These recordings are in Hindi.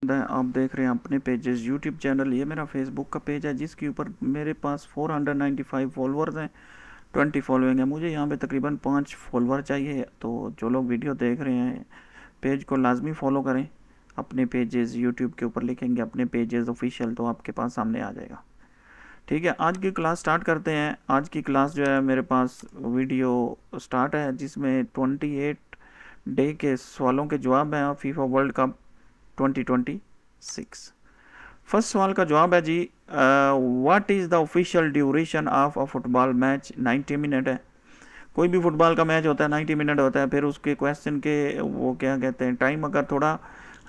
आप देख रहे हैं अपने पेजेस यूट्यूब चैनल। ये मेरा फेसबुक का पेज है जिसके ऊपर मेरे पास 495 फॉलोअर्स हैं, 20 फॉलोइंग है। मुझे यहाँ पे तकरीबन 5 फॉलोअर चाहिए। तो जो लोग वीडियो देख रहे हैं पेज को लाजमी फॉलो करें। अपने पेजेस यूट्यूब के ऊपर लिखेंगे अपने पेजेस ऑफिशियल, तो आपके पास सामने आ जाएगा। ठीक है, आज की क्लास स्टार्ट करते हैं। आज की क्लास जो है मेरे पास वीडियो स्टार्ट है जिसमें 28 डे के सवालों के जवाब हैं फीफा वर्ल्ड कप 2026। फर्स्ट सवाल का जवाब है जी, what is the official duration of a football match. 90 minute है। कोई भी फुटबॉल का मैच होता है 90 मिनट होता है। फिर उसके क्वेश्चन के वो क्या कहते हैं टाइम, अगर थोड़ा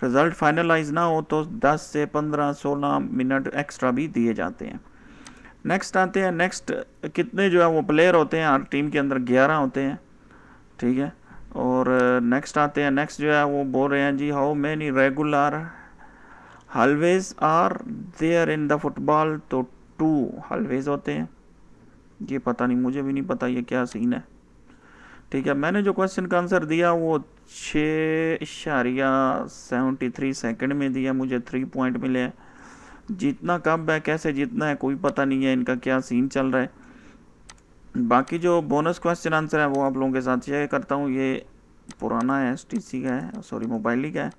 रिजल्ट फाइनलाइज ना हो तो 10 से 15 16 मिनट एक्स्ट्रा भी दिए जाते हैं। नेक्स्ट आते हैं। नेक्स्ट कितने जो है वो प्लेयर होते हैं हर टीम के अंदर? 11 होते हैं। ठीक है, और नेक्स्ट आते हैं। नेक्स्ट जो है वो बोल रहे हैं जी, how many regular halves are there in the football. तो 2 हलवेज होते हैं। ये पता नहीं, मुझे भी नहीं पता ये क्या सीन है। ठीक है, मैंने जो क्वेश्चन का आंसर दिया वो 6.73 सेकंड में दिया। मुझे 3 पॉइंट मिले हैं। जीतना कब है, कैसे जीतना है, कोई पता नहीं है, इनका क्या सीन चल रहा है। बाकी जो बोनस क्वेश्चन आंसर है वो आप लोगों के साथ शेयर करता हूँ। ये पुराना है, STC का है, सॉरी मोबाइल ही का है।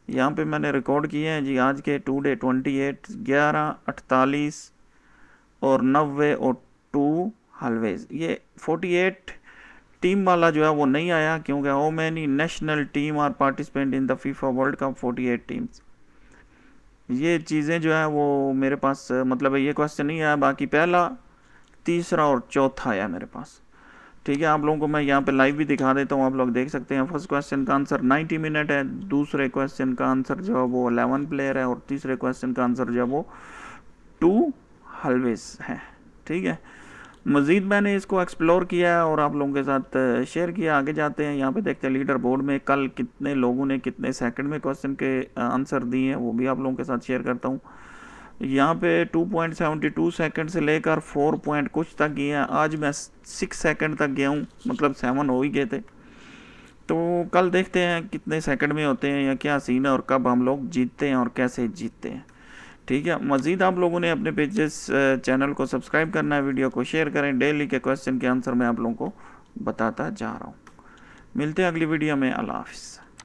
यहाँ पे मैंने रिकॉर्ड किए हैं जी आज के 2 डे 28 11 48 और 90 और 2 हलवेज। ये 48 टीम वाला जो है वो नहीं आया क्योंकि how many national team are participant in the FIFA World Cup 48 teams. ये चीज़ें जो है वो मेरे पास मतलब ये क्वेश्चन नहीं आया। बाकी पहला, तीसरा और चौथा आया मेरे पास। ठीक है, आप लोगों को मैं यहाँ पे लाइव भी दिखा देता हूँ, आप लोग देख सकते हैं। फर्स्ट क्वेश्चन का आंसर 90 मिनट है। दूसरे क्वेश्चन का आंसर जो है वो 11 प्लेयर है और तीसरे क्वेश्चन का आंसर जो है वो 2 हलवेज है। ठीक है, मज़ीद मैंने इसको एक्सप्लोर किया है और आप लोगों के साथ शेयर किया। आगे जाते हैं, यहाँ पे देखते हैं लीडर बोर्ड में कल कितने लोगों ने कितने सेकंड में क्वेश्चन के आंसर दिए हैं, वो भी आप लोगों के साथ शेयर करता हूँ। यहाँ पे 2.72 सेकंड से लेकर 4 पॉइंट कुछ तक गए हैं। आज मैं 6 सेकंड तक गया हूँ, मतलब 7 हो ही गए थे। तो कल देखते हैं कितने सेकंड में होते हैं या क्या सीन है और कब हम लोग जीतते हैं और कैसे जीतते हैं। ठीक है, मज़ीद आप लोगों ने अपने पेजेस चैनल को सब्सक्राइब करना है, वीडियो को शेयर करें। डेली के क्वेश्चन के आंसर मैं आप लोगों को बताता जा रहा हूँ। मिलते हैं अगली वीडियो में। अल्लाह हाफिज़।